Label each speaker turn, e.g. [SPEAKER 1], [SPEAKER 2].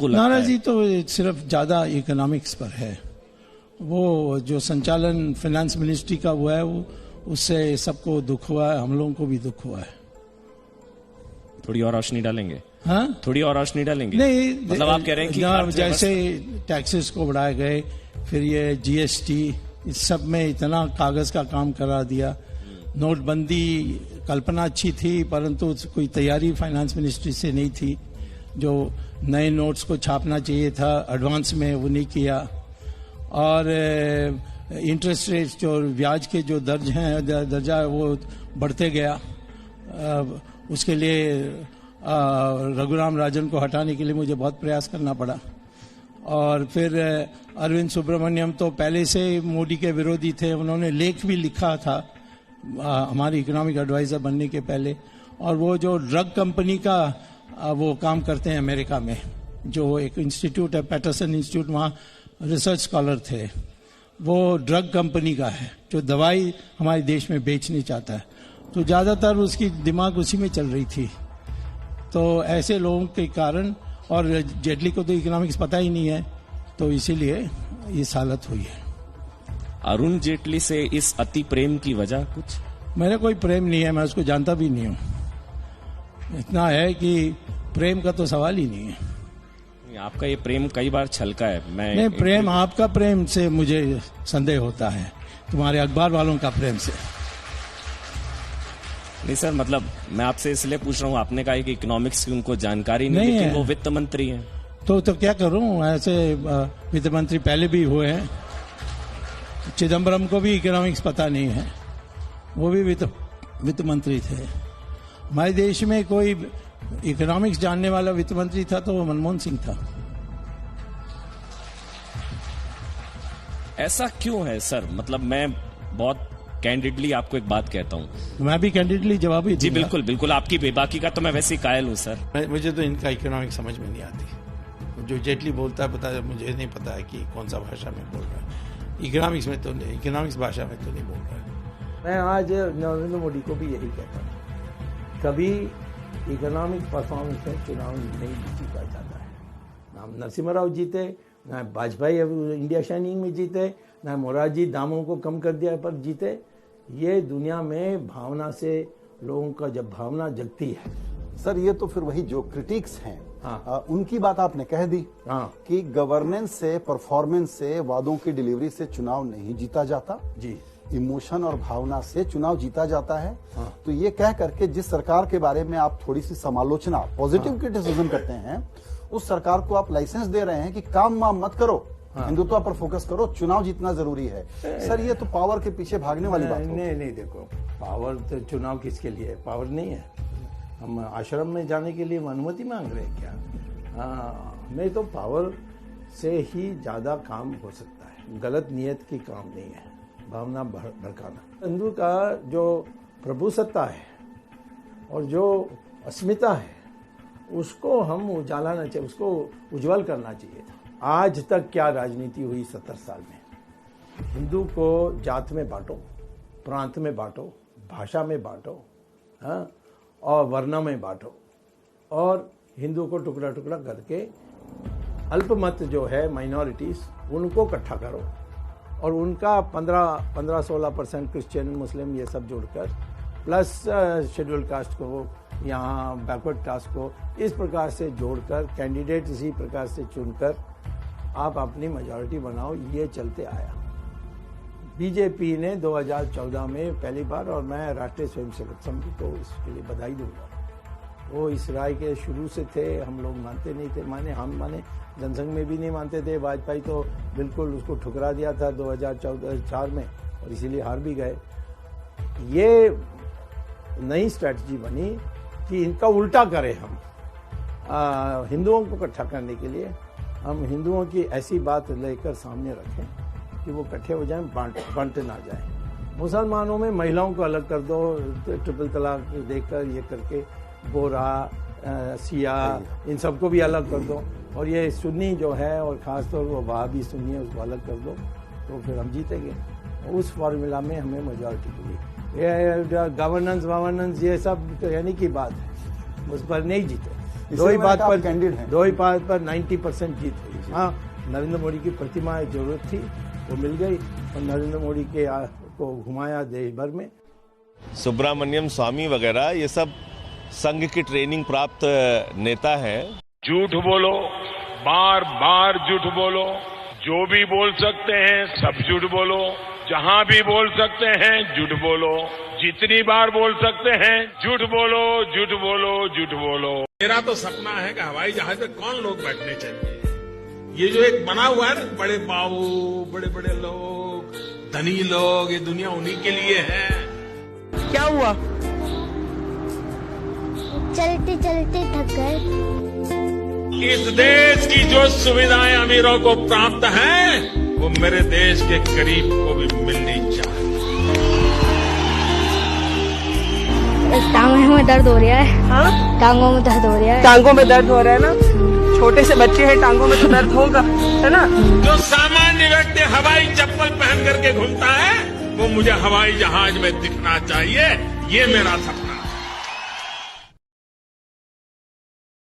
[SPEAKER 1] आपको लगता है?
[SPEAKER 2] नाराजगी तो सिर्फ ज्यादा इकोनॉमिक्स पर है। वो जो संचालन फाइनेंस मिनिस्ट्री का हुआ है, वो उससे सबको दुख हुआ है, हम लोगों को भी दुख हुआ है।
[SPEAKER 1] थोड़ी और रोशनी डालेंगे?
[SPEAKER 2] हाँ,
[SPEAKER 1] थोड़ी और रोशनी डालेंगे?
[SPEAKER 2] नहीं,
[SPEAKER 1] मतलब आप कह रहे हैं कि
[SPEAKER 2] जैसे टैक्सेस को बढ़ाए गए, फिर ये जीएसटी, इस सब में इतना कागज का काम करा दिया। नोटबंदी कल्पना अच्छी थी, परंतु कोई तैयारी फाइनेंस मिनिस्ट्री से नहीं थी। जो नए नोट्स को छापना चाहिए था एडवांस में, वो नहीं किया। और इंटरेस्ट रेट्स, जो ब्याज के जो दर्जा है, वो बढ़ते गया। उसके लिए रघुराम राजन को हटाने के लिए मुझे बहुत प्रयास करना पड़ा। और फिर अरविंद सुब्रमण्यम तो पहले से मोदी के विरोधी थे, उन्होंने लेख भी लिखा था हमारी इकोनॉमिक एडवाइजर बनने के पहले। और वो जो ड्रग कंपनी का वो काम करते हैं अमेरिका में, जो एक इंस्टीट्यूट है पैटरसन इंस्टीट्यूट, वहाँ रिसर्च स्कॉलर थे। वो ड्रग कंपनी का है जो दवाई हमारे देश में बेचनी चाहता है, तो ज़्यादातर उसकी दिमाग उसी में चल रही थी। तो ऐसे लोगों के कारण, और जेटली को तो इकोनॉमिक्स पता ही नहीं है, तो इसीलिए इस हालत हुई है।
[SPEAKER 1] अरुण जेटली से इस अति प्रेम की वजह कुछ?
[SPEAKER 2] मेरा कोई प्रेम नहीं है, मैं उसको जानता भी नहीं हूँ। इतना है कि प्रेम का तो सवाल ही नहीं है।
[SPEAKER 1] आपका ये प्रेम कई बार छलका है।
[SPEAKER 2] नहीं, प्रेम आपका प्रेम से मुझे संदेह होता है, तुम्हारे अखबार वालों का प्रेम से
[SPEAKER 1] नहीं सर। मतलब मैं आपसे इसलिए पूछ रहा हूँ, आपने कहा कि इकोनॉमिक्स की उनको जानकारी नहीं, लेकिन वो वित्त मंत्री हैं।
[SPEAKER 2] तो क्या करूँ, ऐसे वित्त मंत्री पहले भी हुए हैं। चिदम्बरम को भी इकोनॉमिक्स पता नहीं है, वो भी वित्त मंत्री थे। हमारे देश में कोई इकोनॉमिक्स जानने वाला वित्त मंत्री था तो वो मनमोहन सिंह था।
[SPEAKER 1] ऐसा क्यों है सर? मतलब मैं बहुत कैंडिडली आपको एक बात कहता हूँ।
[SPEAKER 2] मैं भी कैंडिडली जवाब ही
[SPEAKER 1] जी बिल्कुल बिल्कुल, आपकी बेबाकी का तो मैं वैसे ही कायल हूँ सर।
[SPEAKER 2] मुझे तो इनका इकोनॉमिक्स समझ में नहीं आती। जो जेटली बोलता है, पता है, मुझे नहीं पता है कि कौन सा भाषा में बोल रहा है। इकोनॉमिक्स में तो इकोनॉमिक्स भाषा में तो नहीं बोल रहा है।
[SPEAKER 3] मैं आज नरेंद्र मोदी को भी यही कहता हूँ, कभी इकोनॉमिक परफॉर्मेंस में चुनाव नहीं जीता जाता है। ना नरसिम्हा राव जीते, ना वाजपेयी इंडिया शाइनिंग में जीते, ना मोरारजी दामों को कम कर दिया पर जीते। ये दुनिया में भावना से, लोगों का जब भावना जगती है।
[SPEAKER 4] सर ये तो फिर वही जो क्रिटिक्स हैं,
[SPEAKER 3] हाँ,
[SPEAKER 4] उनकी बात आपने कह दी,
[SPEAKER 3] हाँ,
[SPEAKER 4] कि गवर्नेंस से, परफॉर्मेंस से, वादों की डिलीवरी से चुनाव नहीं जीता जाता
[SPEAKER 3] जी,
[SPEAKER 4] इमोशन और भावना से चुनाव जीता जाता है।
[SPEAKER 3] हाँ,
[SPEAKER 4] तो ये कह करके जिस सरकार के बारे में आप थोड़ी सी समालोचना, पॉजिटिव क्रिटिसिज्म करते हैं, उस सरकार को आप लाइसेंस दे रहे हैं कि काम वाम मत करो, हिंदुत्व पर फोकस करो, चुनाव जीतना जरूरी है। सर ये तो पावर के पीछे भागने वाली बात है।
[SPEAKER 3] नहीं, देखो, पावर तो चुनाव किसके लिए? पावर नहीं है। हम आश्रम में जाने के लिए अनुमति मांग रहे हैं क्या? नहीं, तो पावर से ही ज्यादा काम हो सकता है, गलत नियत की काम नहीं है, भावना भड़काना। हिंदू का जो प्रभुसत्ता है और जो अस्मिता है, उसको हम उजालाना चाहिए, उसको उज्जवल करना चाहिए था। आज तक क्या राजनीति हुई 70 साल में? हिंदू को जात में बांटो, प्रांत में बांटो, भाषा में बांटो, हाँ, और वर्ण में बांटो, और हिंदू को टुकड़ा टुकड़ा करके अल्पमत जो है, माइनॉरिटीज, उनको इकट्ठा करो, और उनका 15-16% क्रिश्चियन, मुस्लिम, ये सब जोड़कर, प्लस शेड्यूल कास्ट को, यहाँ बैकवर्ड कास्ट को, इस प्रकार से जोड़कर कैंडिडेट इसी प्रकार से चुनकर आप अपनी मेजॉरिटी बनाओ। ये चलते आया। बीजेपी ने 2014 में पहली बार, और मैं राष्ट्रीय स्वयंसेवक संघ को इसके लिए बधाई दूंगा, वो इस राय के शुरू से थे। हम लोग मानते नहीं थे, हम माने जनसंघ में भी नहीं मानते थे। वाजपेयी तो बिल्कुल उसको ठुकरा दिया था 2004 में, और इसीलिए हार भी गए। ये नई स्ट्रैटेजी बनी कि इनका उल्टा करें हम, हिंदुओं को इकट्ठा करने के लिए हम हिंदुओं की ऐसी बात लेकर सामने रखें कि वो इकट्ठे हो जाएं, बंट ना जाएं। मुसलमानों में महिलाओं को अलग कर दो, ट्रिपल तलाक देकर, ये करके बोरा, सिया, इन सबको भी अलग कर दो, और ये सुन्नी जो है, और ख़ासतौर वो वहाबी सुन्नी है, उसको अलग कर दो, तो फिर हम जीतेंगे। उस फार्मूला में हमें मेजॉरिटी मिली। ये गवर्नेंस ये सब तो यानी की बात है, उस पर नहीं जीते। दो ही बात पर
[SPEAKER 4] कैंडिड हैं।
[SPEAKER 3] 90% जीत हुई। हाँ, नरेंद्र मोदी की प्रतिमा जरूरत थी, वो मिल गई और नरेंद्र मोदी के को घुमाया देश भर में।
[SPEAKER 5] सुब्रमण्यम स्वामी वगैरह ये सब संघ की ट्रेनिंग प्राप्त नेता हैं।
[SPEAKER 6] झूठ बोलो, बार बार झूठ बोलो, जो भी बोल सकते हैं सब झूठ बोलो, जहां भी बोल सकते हैं झूठ बोलो, जितनी बार बोल सकते हैं झूठ बोलो, झूठ बोलो, झूठ बोलो।
[SPEAKER 7] मेरा तो सपना है कि हवाई जहाज में कौन लोग बैठने चाहिए। ये जो एक बना हुआ है ना, बड़े बाबू, बड़े बड़े लोग, धनी लोग, ये दुनिया उन्हीं के लिए है।
[SPEAKER 8] क्या हुआ?
[SPEAKER 9] चलते चलते थक गए।
[SPEAKER 7] इस देश की जो सुविधाएं अमीरों को प्राप्त हैं, वो मेरे देश के गरीब को भी मिलनी चाहिए।
[SPEAKER 9] टांगों में दर्द हो रहा है।
[SPEAKER 8] हाँ,
[SPEAKER 9] टांगों में दर्द हो रहा है।
[SPEAKER 8] टांगों में दर्द हो रहा है ना? छोटे से बच्चे हैं, टांगों में तो दर्द होगा, है ना?
[SPEAKER 7] जो सामान्य व्यक्ति हवाई चप्पल पहन करके घूमता है, वो मुझे हवाई जहाज में दिखना चाहिए। ये मेरा सपना है।